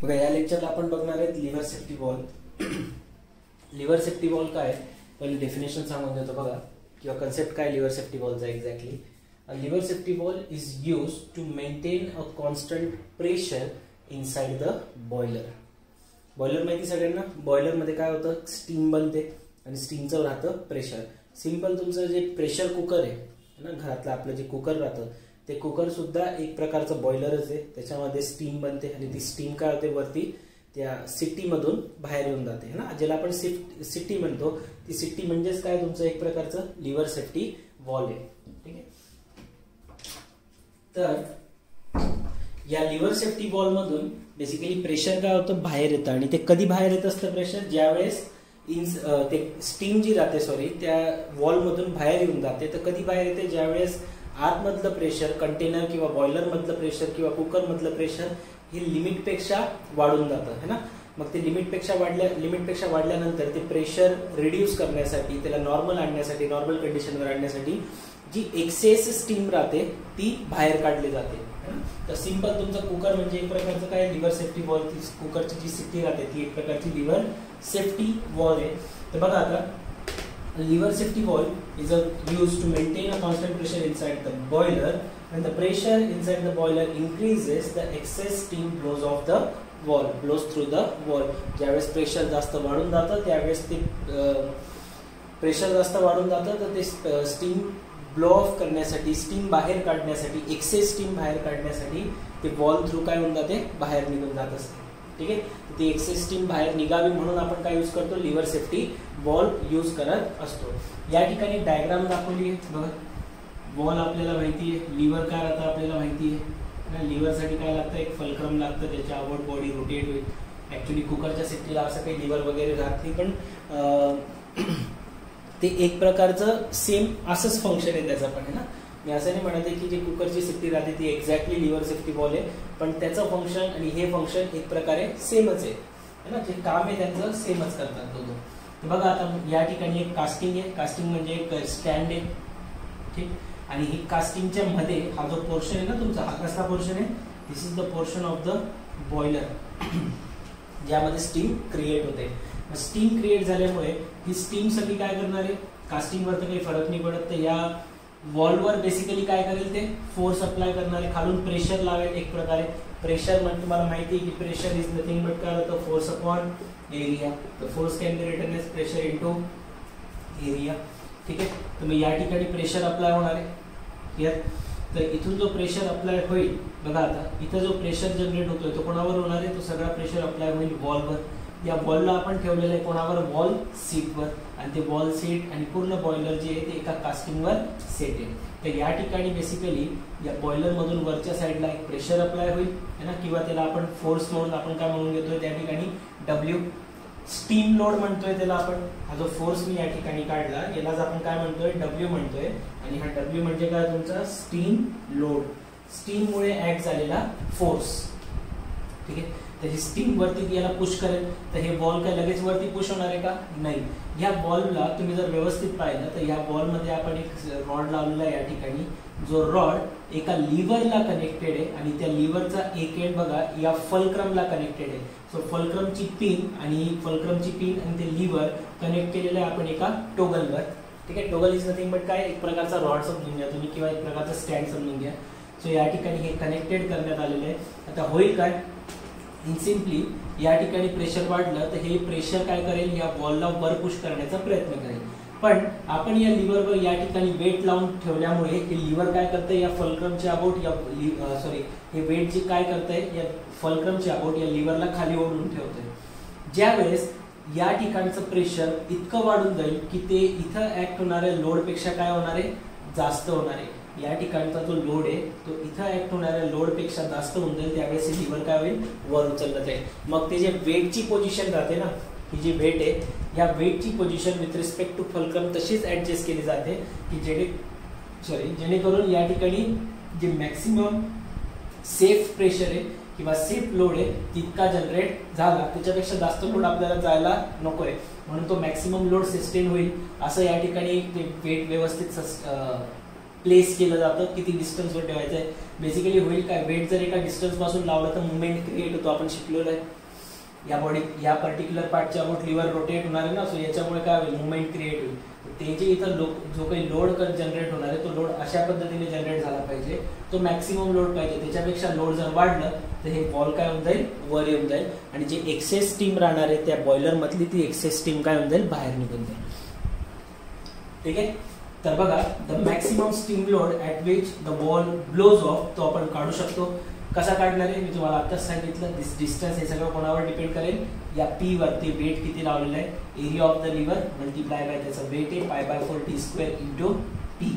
बघा या लेक्चरला आपण बघणार आहेत lever safety valve. Lever safety valve काय पहिले डेफिनेशन सांगून देतो बघा, किंवा कन्सेप्ट काय लिव्हर सेफ्टी बॉलचा exactly. Lever safety valve is use to maintain a constant pressure inside the boiler. Boiler माहिती सगळ्यांना, बॉयलरमध्ये काय होतं, स्टीम बनते आणि स्टीमचं राहतं प्रेशर. सिंपल तुमचं जे प्रेशर कुकर आहे ना, घरातलं आपलं जे कुकर राहतं ते कुकर सुद्धा एक प्रकारचं बॉयलरच आहे. त्याच्यामध्ये स्टीम बनते आणि ती स्टीम काय होते वरती त्या सिट्टीमधून बाहेर येऊन जाते ना, ज्याला आपण सिट्टी म्हणतो. ती सिट्टी म्हणजेच काय तुमचं एक प्रकारचं लिव्हर सेफ्टी वॉल आहे. ठीक आहे. तर या लिव्हर सेफ्टी बॉल मधून बेसिकली प्रेशर काय होतं बाहेर येतं. आणि ते कधी बाहेर येत असतं प्रेशर, ज्यावेळेस ते स्टीम जी राहते त्या वॉल मधून बाहेर येऊन जाते. तर कधी बाहेर येते, ज्यावेळेस आतमधलं प्रेशर कंटेनर किंवा बॉयलर मधलं प्रेशर किंवा कुकर मधलं प्रेशर हे लिमिटपेक्षा वाढून जातं है ना. मग ते लिमिटपेक्षा वाढल्यानंतर ते प्रेशर रिड्यूस करण्यासाठी, त्याला नॉर्मल आणण्यासाठी, नॉर्मल कंडिशनवर आणण्यासाठी जी एक्सेस स्टीम राहते ती बाहेर काढली जाते. तर सिंपल तुमचा कुकर म्हणजे एक प्रकारचं काय लिव्हर सेफ्टी वॉल. कुकरची जी सिट्टी राहते ती एक प्रकारची लिव्हर सेफ्टी वॉल आहे. तर बघा आता liver safety valve is used to maintain a constant pressure inside the boiler. When the pressure inside the boiler increases, the excess steam blows through the wall. ज्यावेळेस pressure जास्त वाढून जातं त्यावेळेस ते प्रेशर जास्त वाढून जातं तर ते स्टीम ब्लो ऑफ करण्यासाठी, स्टीम बाहेर काढण्यासाठी, एक्सेस स्टीम बाहेर काढण्यासाठी ते वॉल थ्रू काय होऊन जाते बाहेर निघून जात असते. ठीक आहे. ती एक्सेस स्टीम बाहेर निघावी म्हणून आपण काय यूज करतो, लिव्हर सेफ्टी बॉल यूज करत असतो. या ठिकाणी डायग्राम दाखवली आहे बघा. बॉल आपल्याला माहिती आहे, लिव्हर काय राहतं आपल्याला माहिती आहे. लिव्हरसाठी काय लागतं, एक फलक्रम लागतं, त्याच्या आउट बॉडी रोटेट होईल. ऍक्च्युली कुकरच्या सिट्टीला असं काही लिव्हर वगैरे राहत नाही, पण ते एक प्रकारचं सेम असंच फंक्शन आहे त्याचं पण आहे ना. मी असं नाही म्हणत आहे की जी कुकरची सिट्टी राहते ती एक्झॅक्टली लिव्हर सेफ्टी बॉल आहे, पण त्याचं फंक्शन आणि हे फंक्शन एक प्रकारे सेमच आहे ना. जे काम आहे त्यांचं सेमच करतात दोघं. तर बघा आता या ठिकाणी एक कास्टिंग आहे. कास्टिंग म्हणजे एक स्टँड आहे. ठीक. आणि ही कास्टिंगच्या मध्ये हा जो पोर्शन आहे ना तुमचा, हा कसला पोर्शन आहे, this is the portion of the boiler ज्यामध्ये स्टीम क्रिएट होते. स्टीम क्रिएट झाल्यामुळे ही स्टीम सगळी काय करणार आहे, कास्टिंगवर तर काही फरक नाही पडत, तर या वॉलवर बेसिकली काय करेल ते फोर्स अप्लाय करणार आहे, खालून प्रेशर लावेल. एक प्रकारे प्रेशर म्हणजे तुम्हाला माहिती आहे की प्रेशर इज नथिंग बट काय होतं, force upon area. The force can be written as pressure into area. ठीक आहे. तर मग या ठिकाणी प्रेशर अप्लाय होणार आहे क्लिअर. तर इथून जो प्रेशर अप्लाय होईल बघा, आता इथं जो प्रेशर जनरेट होतोय तो कोणावर होणार आहे, तो सगळा प्रेशर अप्लाय होईल वॉलवर. या बॉलला आपण ठेवलेलं आहे कोणावर, वॉल सीटवर. आणि ते वॉल सीट आणि पूर्ण बॉयलर जे आहे ते एका कास्टिंगवर सेट आहे. तर या ठिकाणी बेसिकली या बॉयलर मधून वरच्या साईडला एक प्रेशर अप्लाय होईल है ना, किंवा त्याला आपण फोर्स म्हणून आपण काय म्हणून घेतोय त्या ठिकाणी डब्ल्यू, स्टीम लोड म्हणतोय त्याला आपण. हा जो फोर्स मी या ठिकाणी काढला यालाच आपण काय म्हणतोय, डब्ल्यू म्हणतोय. आणि हा डब्ल्यू म्हणजे काय तुमचा स्टीम लोड, स्टीममुळे ऍक्ट झालेला फोर्स. ठीक आहे. तर ही स्टीम वरती याला पुश करेल, तर हे बॉल काय लगेच वरती पुश होणार आहे का, नाही. या बॉलला तुम्ही जर व्यवस्थित पाहिलं तर या बॉलमध्ये आपण एक रॉड लावलेला आहे या ठिकाणी, जो रॉड एका लिव्हरला कनेक्टेड आहे आणि त्या लिव्हरचा एक एंड बघा या फलक्रमला कनेक्टेड आहे. सो फलक्रमची पिन आणि ते लिव्हर कनेक्ट केलेलं आहे आपण एका टोगलवर. ठीक आहे. टोगल इज नथिंग बट काय, एक प्रकारचा रॉड समजून घ्या तुम्ही किंवा एक प्रकारचा स्टँड समजून घ्या. सो या ठिकाणी हे कनेक्टेड करण्यात आलेलं आहे. आता होईल काय, इन सिम्पली या ठिकाणी प्रेशर वाढलं तर हे प्रेशर काय करेल, या बॉलला वर पुश करण्याचा प्रयत्न करेल. पण आपण या लिव्हरवर या ठिकाणी वेट लावून ठेवल्यामुळे हे लिव्हर काय करतंय, या फलक्रमच्या अबाउट हे वेट जे काय करतंय या फलक्रमच्या अबाउट या लिव्हरला खाली ओढून ठेवतंय. ज्यावेळेस या ठिकाणचं प्रेशर इतकं वाढून जाईल की ते इथं ऍक्ट होणाऱ्या लोडपेक्षा काय होणार आहे, जास्त होणार आहे. या ठिकाणचा जो लोड आहे तो इथं ऍक्ट होणाऱ्या लोडपेक्षा जास्त होऊन जाईल. त्यावेळेस हे लिव्हर काय होईल, वर उचललं जाईल. मग ते जे वेटची पोझिशन राहते ना, ही जी वेट आहे या वेटची position with respect to fulcrum तशीच ऍडजस्ट केली जाते की जेणेकरून या ठिकाणी जे मॅक्सिमम सेफ प्रेशर आहे किंवा सेफ लोड आहे तितका जनरेट झाला, त्याच्यापेक्षा जास्त लोड आपल्याला जायला नकोय, म्हणून तो मॅक्सिमम लोड सस्टेन होईल. असं या ठिकाणी ते वेट व्यवस्थित प्लेस केलं जातं, किती डिस्टन्सवर ठेवायचं आहे. बेसिकली होईल काय, वेट जर एका डिस्टन्स पासून लावलं तर मुवमेंट क्रिएट होतो, आपण शिकलेलो आहे. या पर्टिक्युलर पार्टच्या अबाउट लिव्हर रोटेट होणार आहे ना, सो याच्यामुळे काय होईल, मुवमेंट क्रिएट होईल. ते जे इथं जो काही लोड जनरेट होणार आहे तो लोड अशा पद्धतीने जनरेट झाला पाहिजे, तो मॅक्सिमम लोड पाहिजे. त्याच्यापेक्षा लोड जर वाढलं तर हे बॉल काय होऊन जाईल, वर येऊन जाईल आणि जे एक्सेस स्टीम राहणार आहे त्या बॉयलर मधली ती एक्सेस स्टीम काय होऊन जाईल, बाहेर निघून जाईल. ठीक आहे. तर बघा, the maximum steam load at which the valve blows off तो आपण काढू शकतो. कसा काढणार आहे मी तुम्हाला आताच सांगितलं. दिस डिस्टन्स हे सगळं कोणावर डिपेंड करेल, या पी वरती वेट किती लावलेलं आहे, area of the lever multiply by त्याचं वेट आहे π/4 t² into P.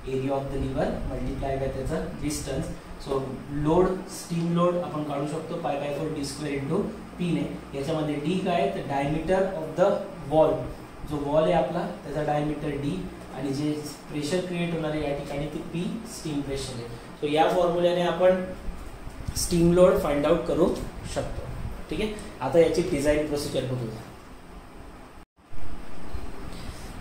Area of the lever multiply by त्याचं distance. So load, steam load आपण काढू शकतो π/4 t² इंटू पी ने. याच्यामध्ये डी काय, तर डायमीटर ऑफ द वॉल, जो वॉल आहे आपला त्याचा डायमीटर डी आणि जे प्रेशर क्रिएट होणार आहे या ठिकाणी ते पी स्टीम प्रेशर आहे. सो या फॉर्म्युल्याने आपण स्टीम लोड फाइंड आउट करू शकतो. ठीक आहे. आता याची डिझाईन प्रोसिजर बघूया.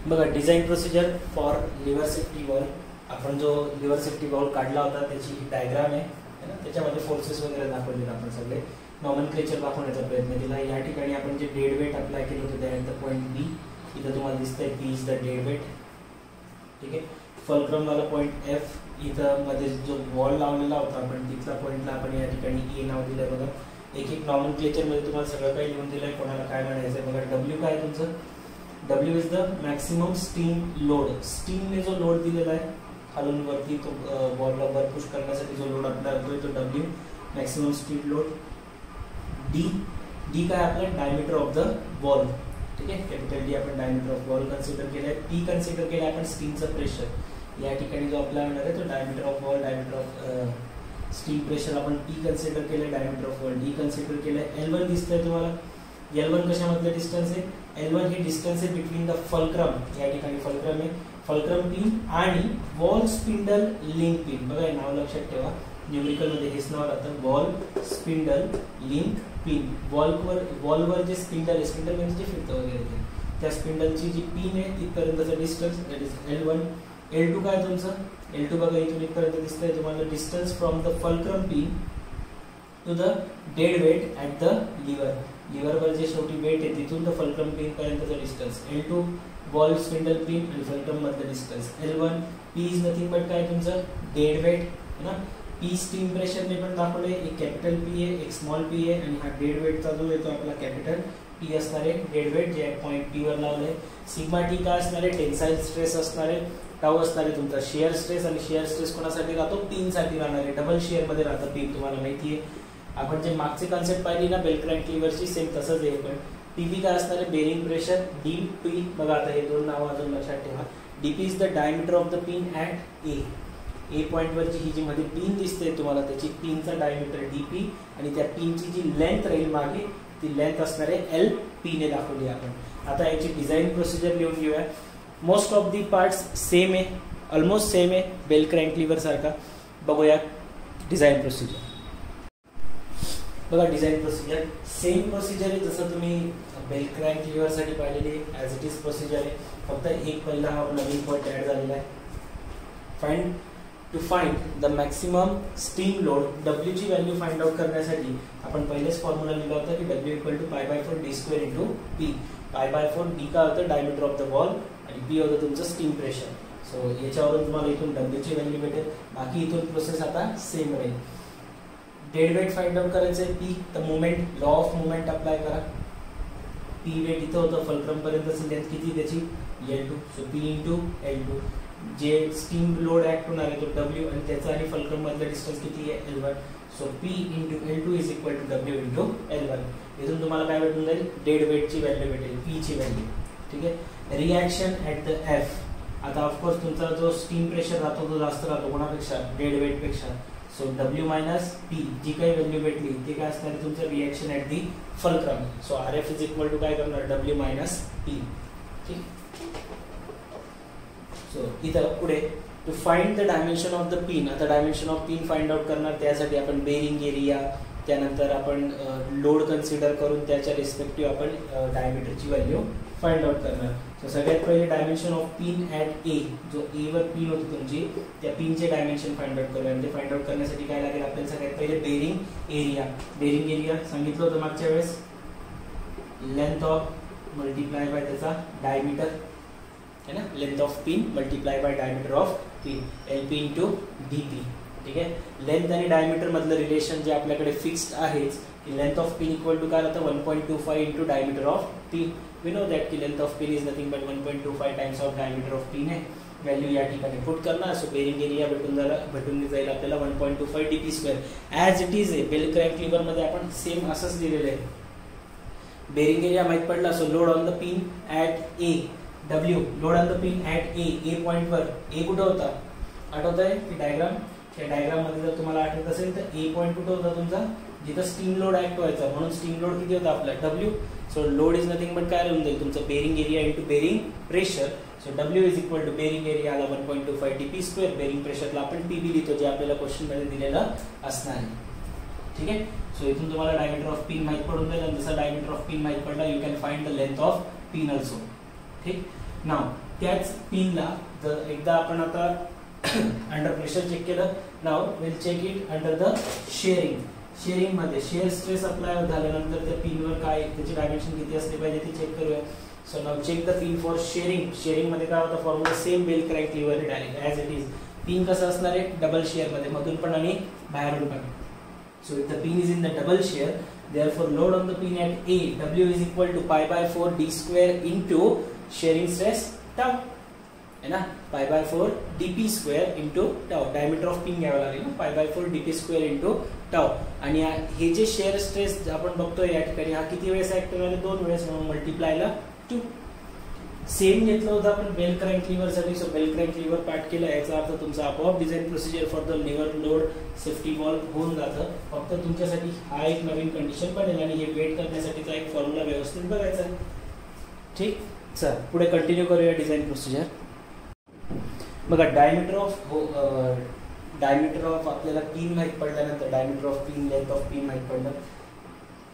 बघा, design procedure for lever safety valve. आपण जो लिव्हर सेफ्टी वॉल्व काढला होता त्याची डायग्राम आहे ना, त्याच्यामध्ये फोर्सेस वगैरे दाखवले आपण सगळे नॉमेनक्लेचर दाखवण्याचा प्रयत्न केला. या ठिकाणी आपण जे डेड वेट अप्लाय केलं होतं त्या द पॉईंट बी, इथं तुम्हाला दिसतंय P is the dead weight. ठीक आहे. फलक्रम वाला पॉईंट एफ, इथं मध्ये जो वॉल लावलेला होता आपण तिथला पॉईंटला आपण या ठिकाणी ए नाव दिलंय. बघा, एक एक नॉमेनक्लेचर मध्ये तुम्हाला सगळं काही लिहून दिलंय, कोणाला काय म्हणायचंय. बघा, डब्ल्यू काय तुमचं, W is the maximum steam load. स्टीमने जो लोड दिलेला आहे खालून वरती तो बॉलला वर पुश करण्यासाठी जो लोड अप्लाय होतोय तो W, maximum steam load. D, D काय आपलं डायमीटर ऑफ द वॉल. ठीक आहे. कॅपिटल डी आपण डायमीटर ऑफ वॉल कन्सिडर केलंय. पी कन्सिडर केलंय आपण स्टीमचं प्रेशर. या ठिकाणी जो अप्लाय होणार आहे तो diameter of wall, diameter of steam pressure आपण पी कन्सिडर केलंय, diameter of wall D consider केलंय. L1 दिसतंय तुम्हाला. L1 कशामधलं डिस्टन्स आहे, L1 हे डिस्टन्स आहे बिटवीन द फलक्रम, या ठिकाणी फलक्रम आहे, फलक्रम पिन आणि वॉल स्पिंडल लिंक पिन. बघा, नाव लक्षात ठेवा, न्यूमेरिकल मध्ये हेच नाव राहतं, वॉल स्पिंडल लिंक पिन. वॉलवर जे स्पिंडल आहे, स्पिंडल म्हणजे जे फिरतं वगैरे, त्या स्पिंडलची जी पिन आहे तिथपर्यंतचा distance that is L1. L2 काय तुमचं, L2 बघा इथून इथपर्यंत दिसतंय तुम्हाला, distance from the fulcrum pin to the dead weight at the lever. लिव्हरवर जे शेवटी वेट आहे तिथून द फलक्रम पिन पर्यंतचा distance. L2 wall spindle pin आणि फलक्रम मधलं distance. L1 P is nothing but काय तुमचं डेड वेट है ना. पी स्टीम प्रेशर ने पण दाखवलंय, एक कॅपिटल पी आहे, एक स्मॉल पी आहे आणि हा डेड वेटचा जो येतो आपला कॅपिटल पी असणार आहे. डेड वेट जे पॉईंट पी वर लावलंय. सिग्मा टी काय असणार आहे, टेन्साइल स्ट्रेस असणार आहे. टाऊ असणार आहे तुमचा शियर स्ट्रेस, आणि शियर स्ट्रेस कोणासाठी राहतो, पिन साठी राहणार आहे. डबल शियर मध्ये राहतं पिन, तुम्हाला माहिती आहे. आपण जे मागचे कॉन्सेप्ट पाहिली ना बेल क्रॅन्क लिव्हरची, सेम तसंच आहे. पण टीबी काय असणार आहे, बेरिंग प्रेशर. डी पी बघा, आता हे दोन नावं अजून लक्षात ठेवा. DP is the diameter of the pin at A. A point वरची ही जी मध्ये पिन दिसते तुम्हाला, त्याची पिनचा डायमीटर डीपी आणि त्या पिनची जी लेंथ राहील मागे ती लेंथ असणार आहे एल पी ने दाखवली आपण. आता याची डिझाईन प्रोसिजर लिहून घेऊया. Most of the parts same आहे, ऑलमोस्ट सेम आहे बेल क्रॅन्क लिव्हर सारखा. बघूया डिझाईन प्रोसिजर. बघा, डिझाईन प्रोसिजर सेम प्रोसिजर आहे जसं तुम्ही बेल क्रॅन्क लिव्हर साठी पाहिलेली ॲज इट इज प्रोसिजर आहे. फक्त एक पहिला हा नवीन पॉईंट ऍड झालेला आहे. To find the maximum steam load, W ची व्हॅल्यू फाइंड आउट करण्यासाठी आपण पहिलेच फॉर्म्युला लिहिला होता की W equal to π/4 d² into P. π/4 D काय होतं, डायमीटर ऑफ द वॉल आणि पी होतं तुमचं स्टीम प्रेशर. सो याच्यावरून तुम्हाला इथून डब्ल्यू ची व्हॅल्यू भेटेल. बाकी इथून प्रोसेस आता सेम राहील. डेड वेट फाइंड आउट करायचं आहे पी, तर movement, law of movement apply करा. पी वेट इथं होतं फलक्रम पर्यंतची लेंथ किती त्याची L2, so P into L2. जे स्टीम लोड ऍक्ट होणार आहे तो डब्ल्यू आणि त्याचा आणि फलक्रम मधला डिस्टन्स किती आहे L1. So P into L2 is equal to W into L1. इथून तुम्हाला काय भेटून जाईल, डेड वेटची व्हॅल्यू भेटेल, पी ची व्हॅल्यू. ठीक आहे. Reaction at the F. आता ऑफकोर्स तुमचा जो स्टीम प्रेशर राहतो तो जास्त राहतो कोणापेक्षा, डेड वेट पेक्षा. सो डब्ल्यू मायनस पी जी काही व्हॅल्यू भेटली ती काय असणार आहे तुमचं reaction at the fulcrum. So R F is equal to काय करणार, डब्ल्यू मायनस पी. ठीक. सो इथं पुढे to find the dimension of the pin. आता dimension of pin find out करणार, त्यासाठी आपण बेरिंग एरिया, त्यानंतर आपण लोड कन्सिडर करून त्याच्या रिस्पेक्टिव्ह आपण डायमीटरची व्हॅल्यू फाइंड आउट करणार. सो सगळ्यात पहिले dimension of pin at a, जो ए वर पिन होती तुमची त्या पिनचे डायमेन्शन फाइंड आउट करूया. ते फाइंड आउट करण्यासाठी काय लागेल आपल्याला सगळ्यात पहिले बेरिंग एरिया. बेरिंग एरिया सांगितलं होतं मागच्या वेळेस, लेंथ ऑफ मल्टीप्लाय बाय त्याचा डायमीटर है ना, length of pin multiply by diameter of pin, LP into DP. ठीक आहे. लेंथ आणि डायमीटर मधलं रिलेशन जे आपल्याकडे फिक्स्ड आहेच की length of pin equal to काय राहतं 1.25 into diameter of pin. We know that की length of pin is nothing but 1.25 times of diameter of pin आहे. व्हॅल्यू या ठिकाणी पुट करणार. सो बेरिंग एरिया भेटून जाईल आपल्याला 1.25 DP square. As it is आहे बेल क्रॅक लिव्हर मध्ये आपण सेम असंच दिलेलं आहे. बेरिंग एरिया माहित पडला. So load on the pin at a, W load on the pin at a point वर. ए कुठं होता आठवत आहे की डायग्राम, त्या डायग्राम मध्ये जर तुम्हाला आठवत असेल तर ए पॉइंट कुठं होता तुमचा, जिथं स्टीम लोड ऍक्ट व्हायचा. म्हणून स्टीम लोड किती होता आपला W. So load is nothing but काय होऊन जाईल तुमचं bearing area into bearing pressure. So W is equal to bearing area आला 1.25 डीपी स्क्वेअर. बेरिंग प्रेशरला आपण पीबी लिहितो जे आपल्याला क्वेश्चन मध्ये दिलेलं असणार आहे. ठीक आहे. सो इथून तुम्हाला डायमीटर ऑफ पिन माहित पडून जाईल आणि जसं डायमीटर ऑफ पिन माहित पडला you can find the length of pin also. ठीक. नाव त्याच पिनला जर एकदा आपण आता अंडर प्रेशर चेक केलं, now will check it under the shearing. Shearing मध्ये शेअर स्ट्रेस अप्लाय झाल्यानंतर त्या पिनवर काय त्याची डायमेन्शन किती असले पाहिजे ते चेक करूया. So now check the pin for shearing. Shearing मध्ये काय होतं formula same bell crank lever direct as it is. Pin कसं असणार आहे डबल शेअर मध्ये, मधून पण आणि बाहेरून पण. So if the pin is in the double shear, therefore load on the pin at A, W is equal to pi by 4 d square into shearing stress tau, है ना, pi by 4 dp square into tau. diameter of pin घ्यावा लागेल ना, pi by 4 dp square into tau. आणि हे जे share stress आपण बघतोय या ठिकाणी हा किती वेळेस ऍक्ट होणार आहे, 2 वेळेस, म्हणून मल्टिप्लायला 2. सेम घेतलं होतं आपण बेल क्रॅक लिव्हर साठी. So bell crank lever part केला याचा अर्थ तुमचा आपोआप design procedure for the lever load safety valve होऊन जातं. फक्त तुमच्यासाठी हा एक नवीन कंडिशन बनेल आणि हे वेट करण्यासाठीचा एक फॉर्म्युला व्यवस्थित बघायचा. ठीक. चल पुढे कंटिन्यू करूया डिझाइन प्रोसिजर. बघा डायमीटर ऑफ आपल्याला पिन माहित पडल्यानंतर diameter of pin, length of pin माहित पडलं.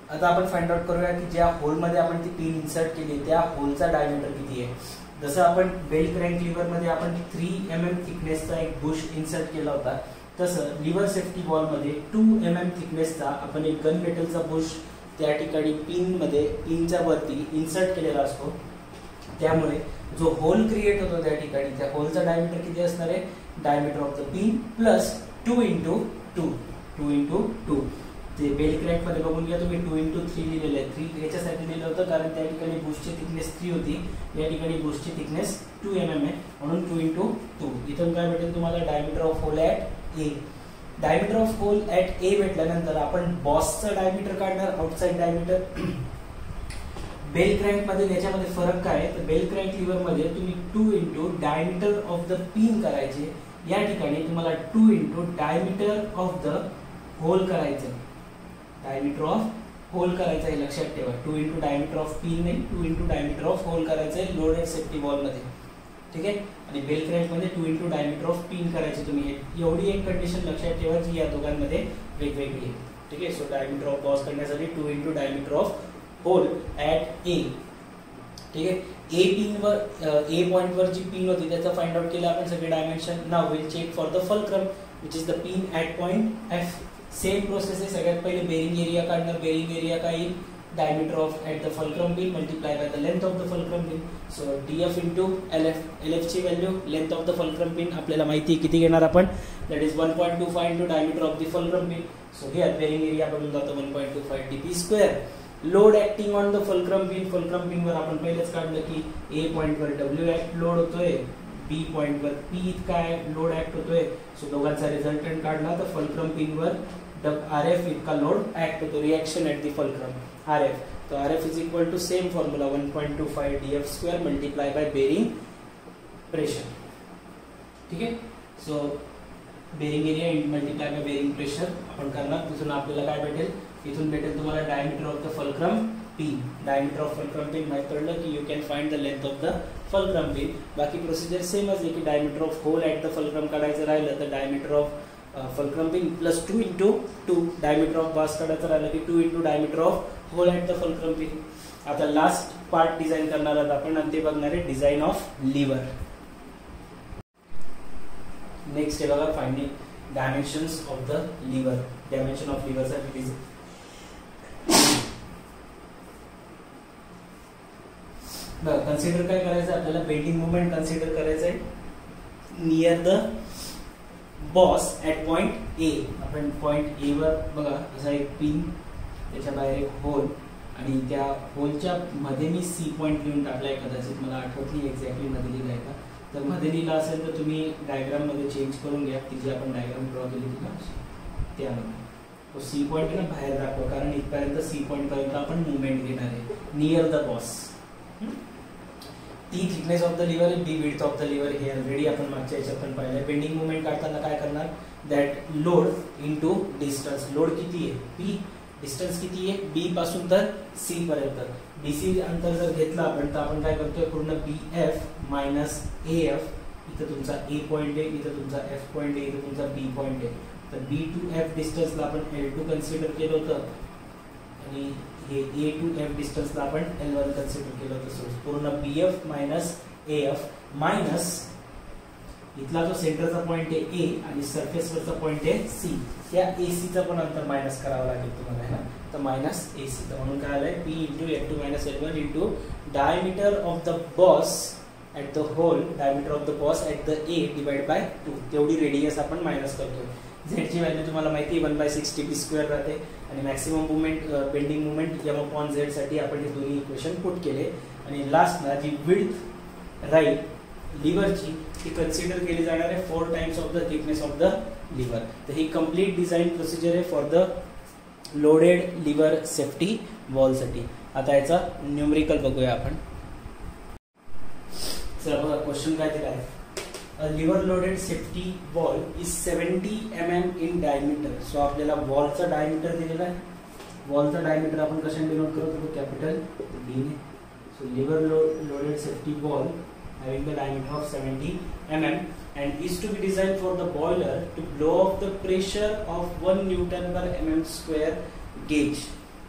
आता आपण फाइंड आउट करूया की ज्या होल मध्ये आपण ती पिन इन्सर्ट केली त्या होलचा डायमीटर किती आहे. जसं आपण बेल क्रॅक लिव्हर मध्ये आपण 3 mm थिकनेसचा एक बुश इन्सर्ट केला होता, तसं लिव्हर सेफ्टी बॉल मध्ये 2 mm थिकनेसचा आपण एक गन मेटलचा बुश त्या ठिकाणी पिन मध्ये पिनच्या वरती इन्सर्ट केलेला असतो. त्यामुळे जो होल क्रिएट होतो त्या ठिकाणी त्या होलचा डायमीटर किती असणार आहे, diameter of the pin plus 2 into 2. ते बेल क्रॅक मध्ये बघून घ्या तुम्ही 2 into 3 लिहिलेलं आहे. 3 याच्यासाठी लिहिलं होतं कारण त्या ठिकाणी बुशची थिकनेस 3 होती, या ठिकाणी बुशची थिकनेस 2 mm आहे, म्हणून 2 into 2. इथून काय भेटेल तुम्हाला diameter of hole at A. Diameter of hole at A भेटल्यानंतर आपण बॉसचा डायमीटर काढणार, आउटसाइड डायमीटर. बेल क्रॅक मध्ये याच्यामध्ये फरक काय आहे तर बेल क्रॅक लिव्हर मध्ये तुम्ही 2 into diameter of the pin करायचे, या ठिकाणी तुम्हाला 2 into diameter of the hole करायचं. डायमीटर ऑफ होल करायचं आहे लक्षात ठेवा. 2 into डायमीटर ऑफ पिन नाही, 2 into डायमीटर ऑफ होल करायचं आहे लोडेड सेफ्टी बॉल मध्ये. ठीक आहे. आणि बेल क्रॅक मध्ये 2 into डायमीटर ऑफ पिन करायचे तुम्ही. एवढी एक कंडिशन लक्षात ठेवा जी या दोघांमध्ये वेगवेगळी आहे. ठीक आहे. सो डायमीटर ऑफ बॉस करण्यासाठी 2 into diameter of hole at A. ठीक आहे. ए पिन वर ए पॉइंट वर जी पिन होती त्याचा फाइंड आउट केला आपण सगळे dimension. Now will check for the fulcrum which is the pin at point F. Same process आहे. सगळ्यात पहिले बेरिंग एरिया काढणार. बेरिंग एरिया काय येईल, diameter of at the fulcrum pin multiply by the length of the fulcrum pin. So DF into LF. एलएफची value length of the fulcrum pin आपल्याला माहिती आहे किती घेणार आपण, that is 1.25 into diameter of the fulcrum pin. So here bearing area बनून जातो 1.25 DP square. Load acting on the fulcrum pin. Fulcrum pin वर आपण पहिलेच काढलं की ए पॉइंट वर डब्ल्यू लोड होतोय, बी पॉइंट वर पी इतका लोड ऍक्ट होतोय. सो दोघांचा रिझल्टंट काढला तर फल्क्रम पिन वर RF इतका लोड ऍक्ट होतो, reaction at the fulcrum RF. तो RF is equal to same formula 1.25 DF square multiply by bearing pressure. ठीक आहे. So bearing area multiply by bearing pressure आपण करणार. तिथून आपल्याला काय भेटेल, इथून भेटेल तुम्हाला diameter of the fulcrum pin. Diameter of fulcrum pin माहित पडलं की you can find the length of the fulcrum pin. बाकी प्रोसिजर सेमच आहे की diameter of hole at the fulcrum काढायचं राहिलं तर diameter of fulcrum pin plus 2 into 2. Diameter of boss काढायचं राहिलं की 2 into diameter of hole at the fulcrum pin. आता लास्ट पार्ट डिझाईन करणार आहोत आपण आणि ते बघणार आहे डिझाईन ऑफ लिव्हर. नेक्स्ट हे बघा finding dimensions of the lever. Dimension of lever साठी कन्सिडर काय करायचं आपल्याला, बेंडिंग मोमेंट कन्सिडर करायचं आहे near the boss at point A. आपण पॉइंट ए वर बघा असा एक पिन, त्याच्या बाहेर एक होल आणि त्या होलच्या मध्ये मी सी पॉइंट लिहून टाकलाय. कदाचित मला आठवत नाही एक्झॅक्टली मध्ये लिहिलाय का, तर मध्ये लिहिला असेल तर तुम्ही डायग्राम मध्ये चेंज करून घ्या. ती जी आपण डायग्राम ड्रॉ केली होती ना त्यामध्ये तो सी पॉइंट ना बाहेर दाखवा, कारण इथपर्यंत सी पॉइंट पर्यंत आपण मुवमेंट घेणार आहे नियर द बॉस. ती thickness of the lever, the width of the lever. हे ऑलरेडी आपण मागच्या याच्यात पण पाहिलंय. बेंडिंग मुवमेंट काढताना काय करणार, that load into distance. Load किती आहे पी, डिस्टन्स किती आहे बी पासून तर सी पर्यंत. बीसी अंतर जर घेतलं आपण तर आपण काय करतोय पूर्ण B F minus A F. इथं तुमचा ए पॉइंट आहे, इथं तुमचा एफ पॉइंट आहे, इथं तुमचा बी पॉइंट आहे. तर बी टू एफ डिस्टन्सला आपण L2 कन्सिडर केलं होतं आणि हे ए टू एफ डिस्टन्सला आपण L1 कन्सिडर केलं होतं. सो पूर्ण B F minus A F minus इथला जो सेंटरचा पॉइंट आहे ए आणि सरफेसवरचा पॉइंट आहे सी, त्या एसीचं पण अंतर मायनस करावं लागेल तुम्हाला है ना. तर मायनस एसी, तर म्हणून काय आलंय P into L2 minus L1 into diameter of the boss at the hole, diameter of the boss at the A divide by 2. तेवढी रेडियस आपण मायनस करतोय. झेड ची व्हॅल्यू तुम्हाला माहिती आहे 1/6 TP² राहते आणि maximum movement bending movement M upon Z साठी आपण हे दोन्ही इक्वेशन पुट केले. आणि लास्टला जी विड्थ राईट लिव्हरची ती कन्सिडर केली जाणार आहे 4 times of the thickness of the lever. तर ही कंप्लीट डिझाईन प्रोसिजर आहे for the loaded lever safety valve साठी. आता याचा न्यूमेरिकल बघूया आपण. चला बघा क्वेश्चन काय दिला आहे. A liver loaded safety wall is 70 mm in diameter. So आपल्याला वॉलचा डायमीटर दिलेला आहे. वॉलचा डायमीटर आपण कशाने डिनोट करतो, कॅपिटल डी ने. So lever loaded safety valve having the diameter of 70 mm and is to be designed for the boiler to blow off the pressure of 1 Newton per mm square gauge.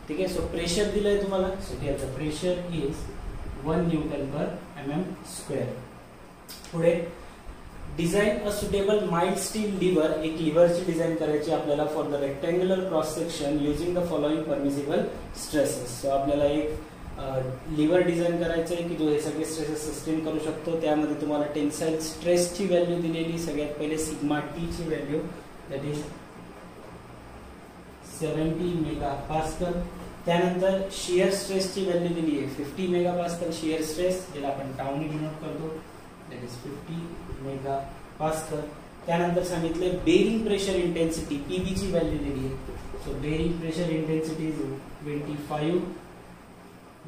ठीक आहे. So pressure दिलंय तुम्हाला. So त्याचं pressure is 1 Newton per mm square. पुढे design a suitable mild steel lever. एक लिव्हरची design करायची आपल्याला for the rectangular cross section using the following permissible stresses. सो आपल्याला एक लिव्हर डिझाइन करायचं आहे की जो हे सगळे स्ट्रेसेस सस्टेन करू शकतो. त्यामध्ये तुम्हाला टेन्साइल स्ट्रेसची व्हॅल्यू दिलेली. सगळ्यात पहिले सिग्मा टी ची व्हॅल्यू दॅट इज 70 मेगापास्कल. त्यानंतर शियर स्ट्रेसची व्हॅल्यू दिली आहे 50 मेगापास्कल शियर स्ट्रेस, ज्याला आपण टाउनी डिनोट करतो, दॅट इज 50 मेगापास्कल. त्यानंतर सांगितले बेरिंग प्रेशर इंटेन्सिटी पीबी ची व्हॅल्यू दिली आहे. So bearing pressure intensity is 25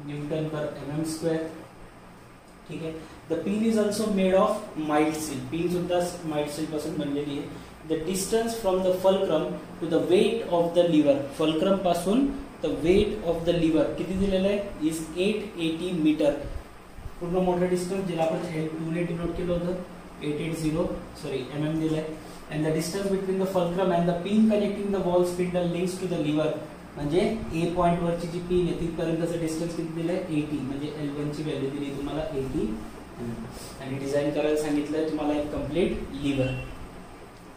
newton per mm square. ठीक आहे. The pin is also made of mild steel. Pin सुद्धा माइल्ड स्टील पासून बनलेली आहे. The distance from the fulcrum to the weight of the lever. Fulcrum पासून the weight of the lever किती दिलेलं आहे इज 880 मीटर. पूर्ण मोठं डिस्टन्स ज्याला आपण L2 ने डिनोट केलं होतं 880 mm दिलंय. And the distance between the fulcrum and the pin connecting the valve spindle links to the lever, म्हणजे ए पॉइंट वरची जी पिन आहे तिथपर्यंतचं डिस्टन्स किती दिलंय 80, म्हणजे L1 ची व्हॅल्यू दिली तुम्हाला 80 आणि डिझाइन करायला सांगितलंय तुम्हाला एक कंप्लीट लिव्हर.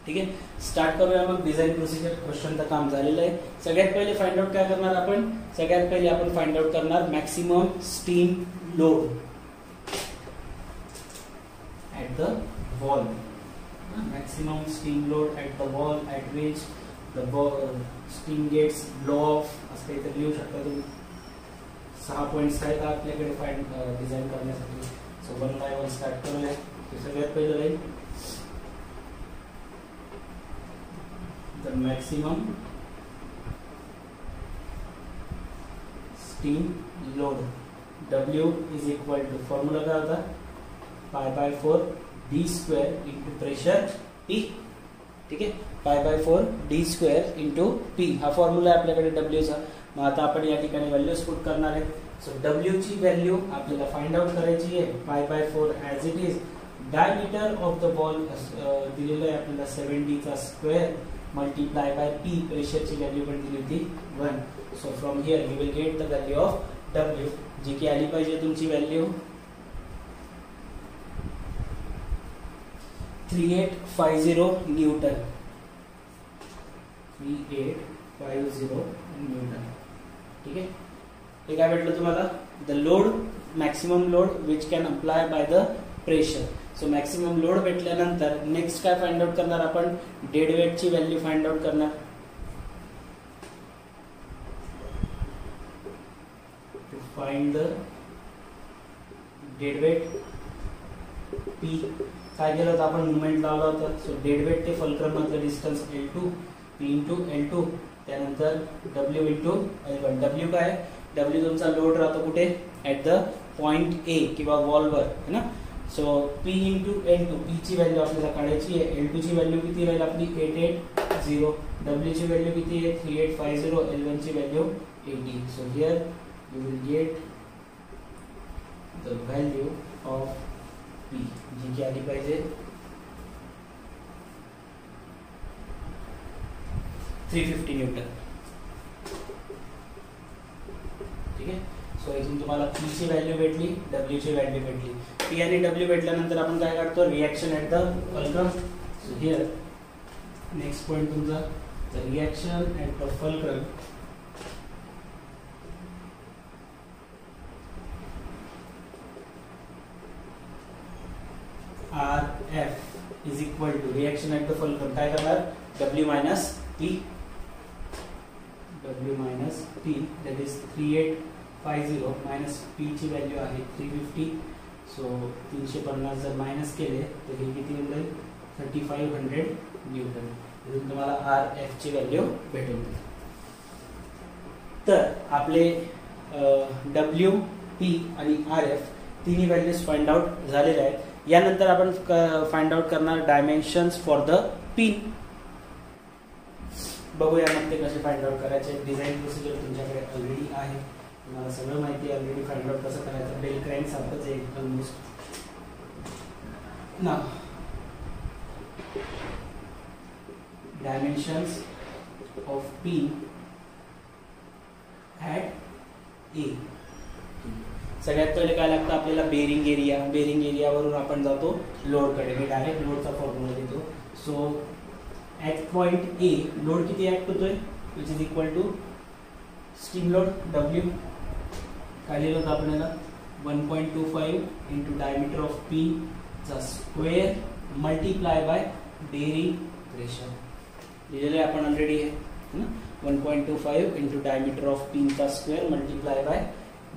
ठीक आहे. स्टार्ट करूया मग डिझाइन प्रोसिजर. क्वेश्चनचं काम झालेलं आहे. सगळ्यात पहिले फाइंड आउट काय करणार आपण, सगळ्यात पहिले आपण फाइंड आउट करणार maximum steam load at the wall. Maximum steam load at the wall at which the steam gets blow off. असं काहीतरी लिहू शकता तुम्ही. 6 पॉइंट्स आहेत आपल्याकडे फाइंड डिझाइन करण्यासाठी. सो 1 बाय 1 स्टार्ट करूया. सगळ्यात पहिलं राहील the maximum steam load. W is equal to formula काय होता π/4 d square into pressure P. ठीक आहे. π/4 d स्क्वेअर इंटू P हा फॉर्म्युला आहे आपल्याकडे W चा. मग आता आपण या ठिकाणी व्हॅल्यूज पुट करणार आहे. सो W ची व्हॅल्यू आपल्याला फाइंड आउट करायची आहे. π/4 as it is diameter of the ball दिलेलं आहे आपल्याला 70 चा स्क्वेअर मल्टिप्लाय बाय P. प्रेशरची व्हॅल्यू पण दिली होती 1. So from here we will get the value of W जी की आली पाहिजे तुमची व्हॅल्यू 3850 न्यूटन. 3850 न्यूटन. ठीक आहे. हे काय भेटलं तुम्हाला? The load, maximum load which can apply by the pressure. So maximum load भेटल्यानंतर नेक्स्ट काय फाइंड आउट करणार आपण? डेड वेटची व्हॅल्यू फाइंड आउट करणार. To find the dead weight P काय केलं होतं आपण? मुवमेंट लावला होता. सो डेड वेट ते फलक्रम मधलं distance L2, P into L2, त्यानंतर W इंटू L1. W काय? W तुमचा लोड राहतो कुठे? ऍट द पॉइंट A किंवा वॉलवर, है ना. So P into L2, P ची व्हॅल्यू आपल्याला काढायची आहे. L2 ची व्हॅल्यू किती राहील आपली? 880. W ची व्हॅल्यू किती आहे? 3850. L1 ची value 80. So here you will get the value of P जी की आली पाहिजे 350 न्यूटन. ठीक आहे. सो इथून तुम्हाला P ची व्हॅल्यू भेटली, W ची व्हॅल्यू भेटली. P आणि W भेटल्यानंतर आपण काय काढतो? Reaction at the fulcrum. So here next point तुमचा the reaction at the fulcrum. RF is equal to reaction at the fulcrum. काय करणार? W minus P. W minus P that is 3850 minus P ची value आहे 350. So 350 जर minus केले तर हे किती होईल? 3500 न्यूटन. इथून तुम्हाला RF ची व्हॅल्यू भेटून जाईल. तर आपले W, P आणि RF तिन्ही व्हॅल्यूज फाइंड आउट झालेले आहेत. यानंतर आपण फाइंड आउट करणार डायमेन्शन्स फॉर द पिन. बघूया मग ते कसे फाइंड आउट करायचे. डिझाईन प्रोसिजर तुमच्याकडे ऑलरेडी आहे, तुम्हाला सगळं माहिती आहे ऑलरेडी. फाइंड आउट कसं करायचं बेल क्रॅंक सारखंच आहे ऑलमोस्ट. ना dimensions of pin at a. सगळ्यात पहिले काय लागतं आपल्याला? Bearing area. बेरिंग एरियावरून आपण जातो लोडकडे. मी डायरेक्ट लोडचा फॉर्म्युला देतो. So at point A load किती ऍक्ट होतोय? Which is equal to steam load W. काय लिहिलं होतं आपल्याला? 1.25 इंटू डायमीटर ऑफ पिन चा square multiply by bearing pressure. लिहिलेलं आहे आपण ऑलरेडी आहे ना. 1.25 इंटू डायमीटर ऑफ पिन चा square multiply by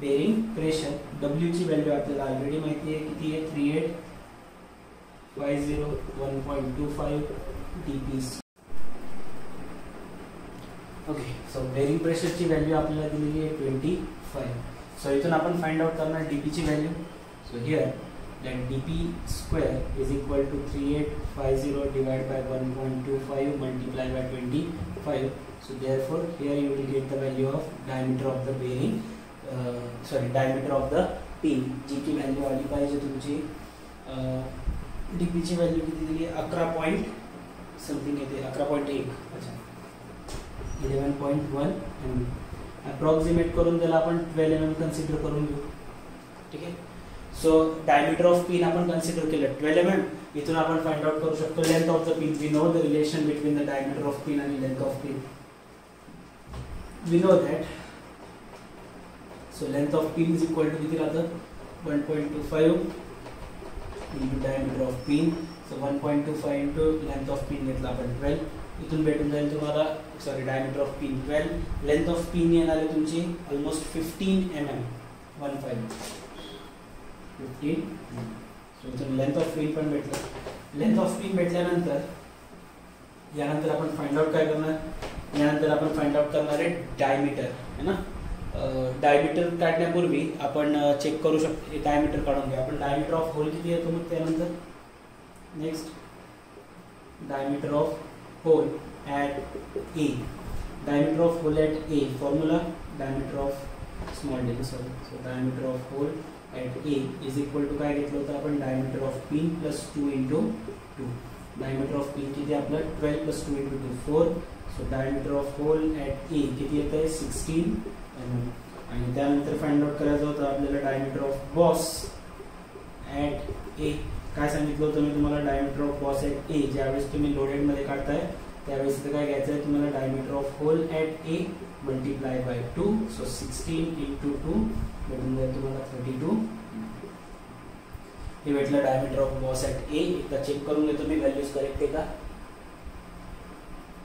bearing pressure. W ची व्हॅल्यू आपल्याला ऑलरेडी माहिती आहे किती आहे? 3850 1.25 dP. ओके. सो बेरिंग प्रेशरची व्हॅल्यू आपल्याला दिलेली आहे 25. सो इथून आपण फाइंड आउट करणार DP ची value. So here that DP square is equal to 3850 divide by 1.25 multiply by 25. So therefore here you will get the value of diameter of the bearing diameter of the pin जी की value आली पाहिजे तुमची. DP ची value किती दिली? 11 point something येते. 11.1. अच्छा 11.1 mm. अप्रॉक्सिमेट करून त्याला आपण 12 mm कन्सिडर करून घेऊ. ठीक आहे. सो डायमीटर ऑफ पिन आपण कन्सिडर केलं 12 mm. इथून आपण फाइंड आउट करू शकतो length of the pin. We know the relation between the diameter of pin आणि length of pin. We know that. So length of pin is equal to किती राहतं? 1.25 into diameter of pin. So 1.25 into length of pin घेतला आपण 12. इथून भेटून जाईल तुम्हाला sorry diameter of pin 12. Length of pin येणार आहे तुमची ऑलमोस्ट 15 mm. 15. सो इथून लेंथ ऑफ पिन पण भेटलं. लेंथ ऑफ पिन भेटल्यानंतर यानंतर आपण फाइंड आउट काय करणार? यानंतर आपण फाइंड आउट करणार आहे डायमीटर, है ना. डायमीटर काढण्यापूर्वी आपण चेक करू शकतो. डायमीटर काढून घ्या आपण. डायमीटर ऑफ होल किती येतो मग त्यानंतर? Next diameter of hole at A. Diameter of hole at A formula diameter of small D. So diameter of hole at A is equal to काय घेतलं होतं आपण? Diameter of pin plus 2 into 2. Diameter of pin किती आपलं? 12 plus 2 into 2 4. So diameter of hole at A किती येतं आहे? 16 mm. आणि त्यानंतर फाइंड आउट करायचं होतं आपल्याला डायमीटर ऑफ बॉस ॲट ए. काय सांगितलं होतं मी तुम्हाला, डायमीटर ऑफ बॉस ॲट ए ज्यावेळेस तुम्ही लोडेडमध्ये काढताय त्यावेळेस इथं काय घ्यायचं आहे तुम्हाला, diameter of hole at A multiply by 2. So 16 × 2 भेटून जाईल तुम्हाला 32. हे भेटलं diameter of boss at A. एकदा चेक करून घेतो मी व्हॅल्यूज करेक्ट आहे का.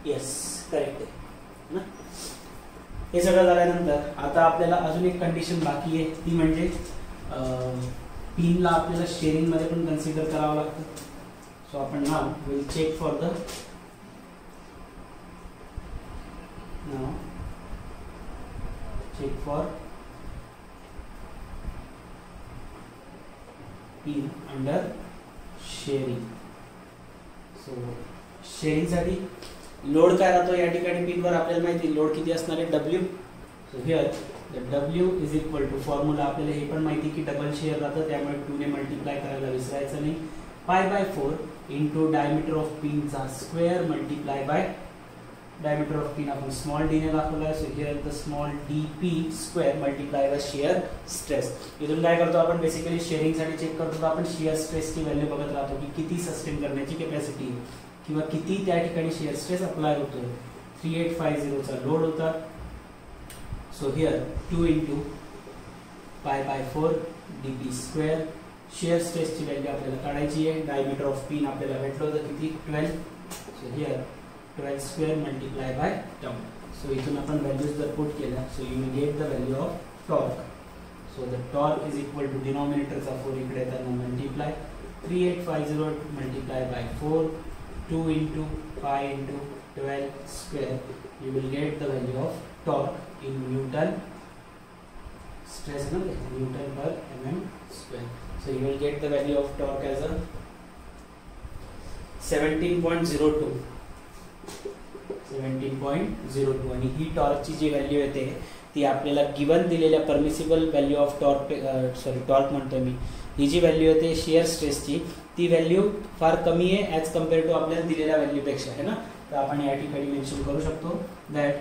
येस, करेक्ट आहे ना. हे सगळं झाल्यानंतर आता आपल्याला अजून एक कंडिशन बाकी आहे, ती म्हणजे पिनला आपल्याला शेअरिंग मध्ये पण कन्सिडर करावं लागतं. सो आपण now will check for the pin under shearing. So shearing साठी लोड काय राहतो या ठिकाणी पिनवर आपल्याला माहिती लोड किती असणार आहे, W. So here W is equal to formula आपल्याला हे पण माहिती की डबल शेअर राहतं, त्यामुळे 2 ने मल्टिप्लाय करायला विसरायचं नाही. π/4 इंटू डायमीटर ऑफ पिनचा square multiply by diameter of pin आपण स्मॉल डी ने दाखवला आहे. So here the small dp square multiply by shear stress. इथून काय करतो आपण, बेसिकली शेअरिंग साठी चेक करतो, आपण शिअर स्ट्रेसची व्हॅल्यू बघत राहतो की किती सस्टेन करण्याची कॅपॅसिटी किंवा किती त्या ठिकाणी शिअर स्ट्रेस अप्लाय होतोय. 3850 चा लोड होता. So here 2 × π/4 dp square. Shear स्ट्रेसची व्हॅल्यू आपल्याला काढायची आहे. डायमीटर ऑफ पिन आपल्याला भेटलं होतं किती, 12. So here 12 square multiply by term. So इथून आपण व्हॅल्यूज जर पुट केल्या, so you will get the value of torque. So the torque is equal to डिनॉमिनेटरचा 4 इकडे येताना multiply 3850 multiply by 4 2 × π × 12 square. You will get the value of torque in Newton stress Newton per mm square. So you will get the value of torque as a 17.02. 17.02 आणि ही टॉर्कची जी value येते ती आपल्याला given दिलेल्या permissible value of torque torque म्हणतो मी. ही जी value येते shear स्ट्रेसची ती व्हॅल्यू फार कमी आहे ॲज कम्पेअर टू आपल्याला दिलेल्या व्हॅल्यूपेक्षा, आहे ना. तर आपण या ठिकाणी मेन्शन करू शकतो दॅट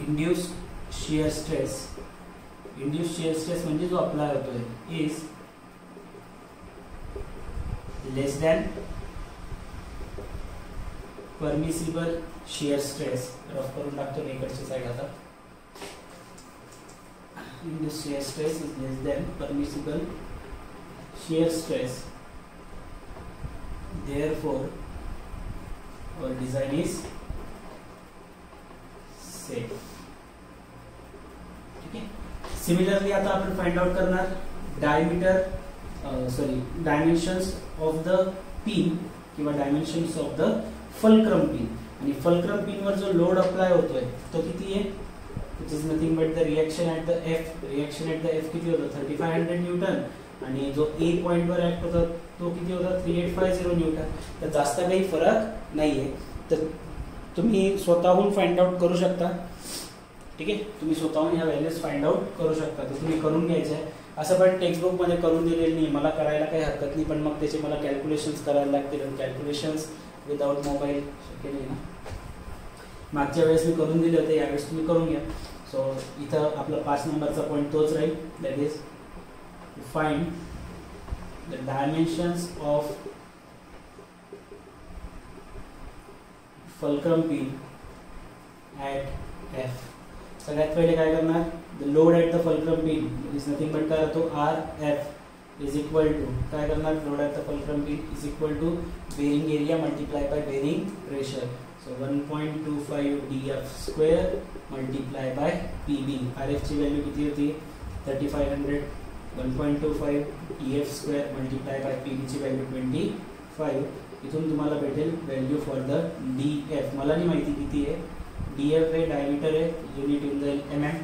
इंड्यूस्ड शिअर स्ट्रेस म्हणजे जो अप्लाय होतोय is less than permissible shear stress. Rough करून टाकतो इकडची साईड आता. Induced shear stress is less than permissible shear stress. Therefore, our design is safe. ठीक है. Similarly, आता आपण फाइंड आउट करणार डायमेन्शन्स ऑफ द पिन किंवा dimensions of the fulcrum pin. आणि फल्क्रम पिन वर जो लोड अप्लाय होतोय तो किती आहे, which is nothing but the reaction at the F. Reaction at the F किती होतं 3500 न्यूटन आणि जो A पॉइंट वर ऍक्ट होता तो किती होता 3850 न्यूटन. तर जास्त काही फरक नाहीये. तर तुम्ही स्वतःहून फाइंड आउट करू शकता. ठीक आहे, तुम्ही स्वतःहून या व्हॅल्यूज फाइंड आउट करू शकता. तर तुम्ही करून घ्यायचं आहे. असं पण टेक्स्टबुक मध्ये करून दिलेलं नाही, मला करायला काही हरकत नाही, पण मग त्याचे मला कॅल्क्युलेशन्स करायला लागतील. कॅल्क्युलेशन्स विदाउट मोबाईल शक्य नाही ना. मागच्या वेळेस मी करून दिले होते, यावेळेस तुम्ही करून घ्या. सो इथं आपला 5 नंबरचा पॉईंट तोच राहील, that is to find the dimensions of fulcrum pin at F. सगळ्यात पहिले काय करणार, the load at the fulcrum pin is nothing but काय राहतो RF इज इक्वल टू काय करणार, load at the fulcrum pin is equal to bearing area multiply by bearing pressure. So 1.25 dF square multiply by PB. RF ची value किती होती 3500. 1.25 dF square multiply by PB ची value 25. इथून तुम्हाला भेटेल value for the DF. मला नाही माहिती किती आहे. DF हे डायमीटर आहे, unit in the mm.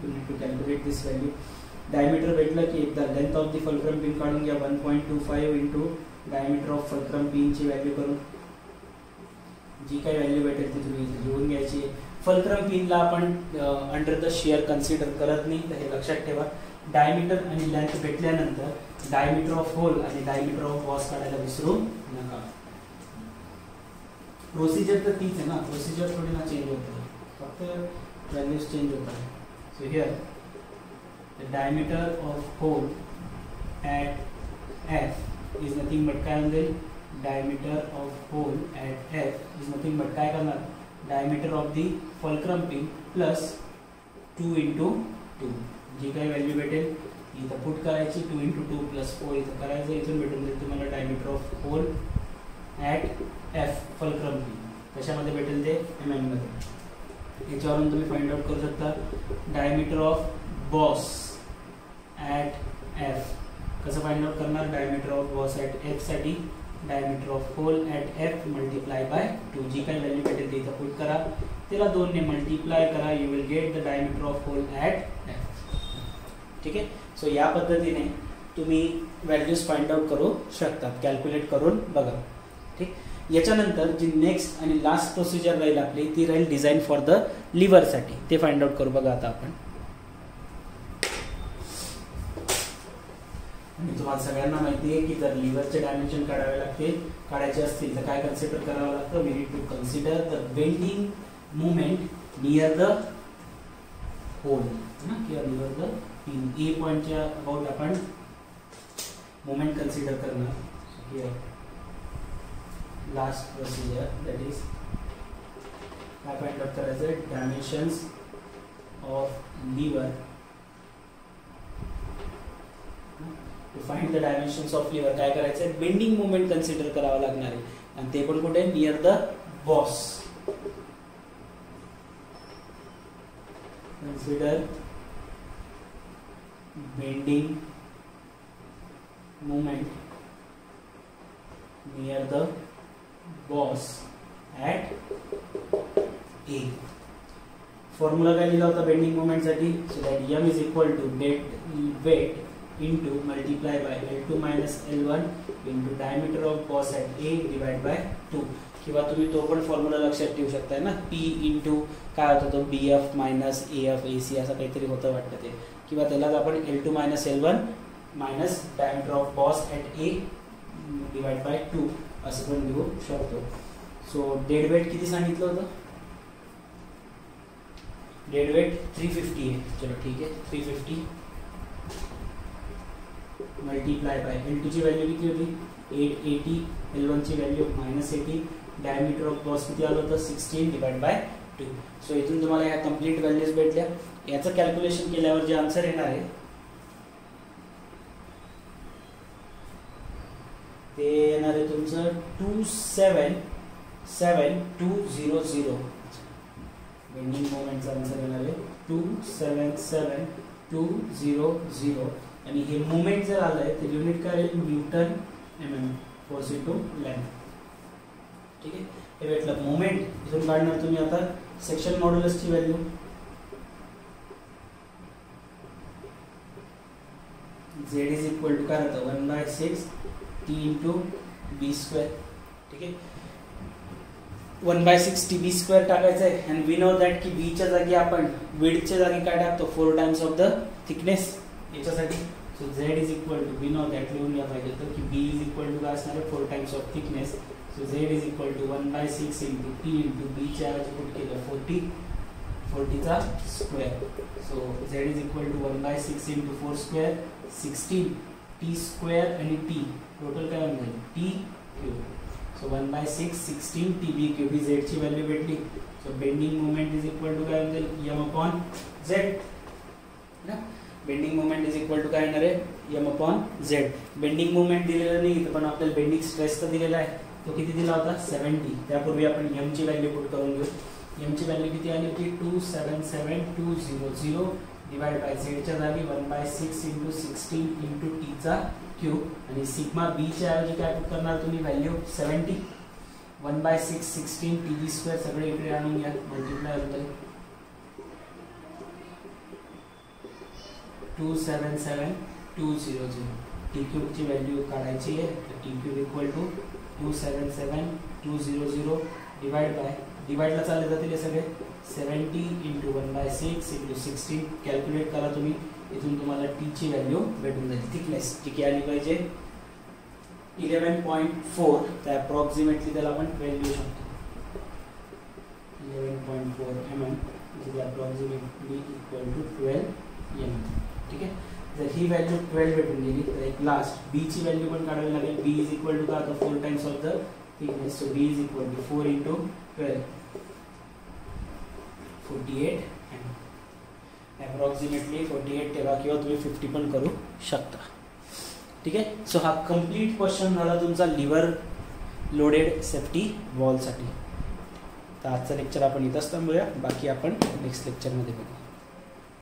You need to calculate this value. Diameter भेटलं की एकदा length of the fulcrum pin काढून घ्या. 1.25 into diameter of fulcrum pin ची व्हॅल्यू करून जी काही व्हॅल्यू भेटेल ती तुम्ही लिहून घ्यायची. फल्क्रम पिनला आपण अंडर द शिअर कन्सिडर करत नाही, तर हे लक्षात ठेवा. डायमीटर आणि लेंथ भेटल्यानंतर डायमीटर ऑफ होल आणि डायमीटर ऑफ बॉस काढायला विसरू नका. प्रोसिजर तर तीच आहे ना, प्रोसिजर थोडी ना चेंज होतं, फक्त व्हॅल्यूज चेंज होतात. So here the diameter of hole at F is nothing but काय होईल, diameter of hole at F is nothing but काय करणार, diameter of the fulcrum pin plus 2 × 2. जी काही व्हॅल्यू भेटेल इथं पुट करायची, 2 × 2 + 4 इथं करायचं, इथून भेटून जाईल तुम्हाला diameter of hole at F fulcrum pin. कशामध्ये भेटेल ते, mm मध्ये. याच्यावरून तुम्ही फाइंड आउट करू शकता diameter of boss at F. कसं फाइंड आउट करणार, diameter of boss at F साठी diameter of hole at F multiply by 2. जी काही व्हॅल्यू भेटेल ते इथं पुट करा, त्याला 2 ने मल्टिप्लाय करा, you will get the diameter of hole at F. ठीक आहे. सो या पद्धतीने तुम्ही व्हॅल्यूज फाइंड आउट करू शकतात, कॅल्क्युलेट करून बघा. ठीक. याच्यानंतर जी नेक्स्ट आणि लास्ट प्रोसिजर राहील आपली, ती राहील डिझाईन फॉर द लिव्हरसाठी. ते फाइंड आउट करू बघा आता आपण. आणि तुम्हाला सगळ्यांना माहिती आहे की जर लिव्हरचे डायमेन्शन काढायचे असतील तर काय कन्सिडर करावं लागतं, we need to consider the bending movement near the hole किंवा नियर द पिन. ए पॉइंटच्या अबाउट आपण मुवमेंट कन्सिडर करणार. लास्ट प्रोसिजर दॅट इज काय फाइंड आउट करायचं, dimensions of lever. To find the dimensions of lever काय करायचं आहे, bending movement consider करावं लागणार आहे, आणि ते पण कुठे, near the boss. Consider bending movement near the boss at A. Formula काय लिहिला होता बेंडिंग मुवमेंट साठी, so that m is equal to dead weight into multiply by L2 minus L1 into diameter of boss at A divided by 2. किंवा तुम्ही तो पण formula लक्षात ठेवू शकताय ना, P इंटू काय होतं तो BF मायनस AF AC असं काहीतरी होतं वाटतं ते, किंवा त्यालाच आपण L2 minus L1 minus diameter of boss at A divide by 2 असं पण लिहू शकतो. सो डेड वेट किती सांगितलं होतं, डेड वेट 350 आहे. चलो ठीक आहे, 350 मल्टीप्लाय बाय L2 ची व्हॅल्यू किती होती 880, L1 ची व्हॅल्यू -80, डायमीटर ऑफ बॉस किती आलं होतं 16 डिवाइड बाय 2. सो इथून तुम्हाला या कंप्लीट व्हॅल्यूज भेटल्या. याचं कॅल्क्युलेशन केल्यावर जे आन्सर येणार आहे ते येणार आहे तुमचं 277,200. बेंडिंग मोमेंटचा आन्सर येणार आहे 277,200. आणि हे मोमेंट जर आलंय तर युनिट काय राहील, newton mm, force into length. ठीक आहे, हे भेटलं मोमेंट. इथून काढणार तुम्ही आता सेक्शन मॉड्युलसची value. z is equal to काय होतं 1/6 t इंटू b². ठीक आहे, 1/6 tb² टाकायचं आहे. अँड वी नो दॅट की b च्या जागी आपण विड्थच्या जागी काय टाकतो 4 टाइम्स ऑफ द थिकनेस याच्यासाठी. So z is equal to we know that लिहून घ्या पाहिजे तर की b इज इक्वल टू काय असणार आहे 4 times of thickness. So z is equal to 1/6 into t into b च्या ऐवजी पुट केलं 40 चा square. So z is equal to 1/6 into 4 square 16 t² आणि t टोटल काय होईल t³. सो 1/6 16 tb³ ही z ची व्हॅल्यू भेटली. So bending moment is equal to काय होईल m/z ना. Bending moment is equal to काय येणार आहे m/z. बेंडिंग मोमेंट दिलेलं नाही पण आपल्याला बेंडिंग स्ट्रेस तर दिलेला आहे. तो किती दिला होता 70. त्यापूर्वी आपण m ची व्हॅल्यू पुट करून घेऊ. m ची व्हॅल्यू किती आली होती 277,200 डिवाइड बाय z च्या जागी 1/6 इंटू 16 इंटू t³ आणि सिग्मा b च्या ऐवजी काय पुट करणार तुम्ही व्हॅल्यू 70. 1/6 16 tb² सगळे इकडे आणून घ्या, मल्टिप्लाय होईल 277,200. t³ ची व्हॅल्यू काढायची आहे तर t³ इक्वल टू 277,200 डिवाइडला चालले जातील हे सगळे 70 इंटू 1/6 इंटू 16 कॅल्क्युलेट करा तुम्ही. इथून तुम्हाला t ची व्हॅल्यू भेटून जाईल. थिकनेस जी की आली पाहिजे 11.4 तर अप्रॉक्सिमेटली त्याला आपण 12 लिहू शकतो. 11.4 mm is approximately equal to 12 mm. ठीक आहे. जर ही व्हॅल्यू 12 भेटून गेली तर एक लास्ट बी ची व्हॅल्यू पण काढावी लागेल. बी इज इक्वल टू का आता 4 times of the thickness, so B is equal to 4 into 12 48 approximately 48 ठेवा किंवा तुम्ही 50 पण करू शकता. ठीक आहे. सो हा कम्प्लीट क्वेश्चन झाला तुमचा लिव्हर लोडेड सेफ्टी वॉलसाठी. तर आजचं लेक्चर आपण इथंच थांबूया, बाकी आपण नेक्स्ट लेक्चरमध्ये बघू.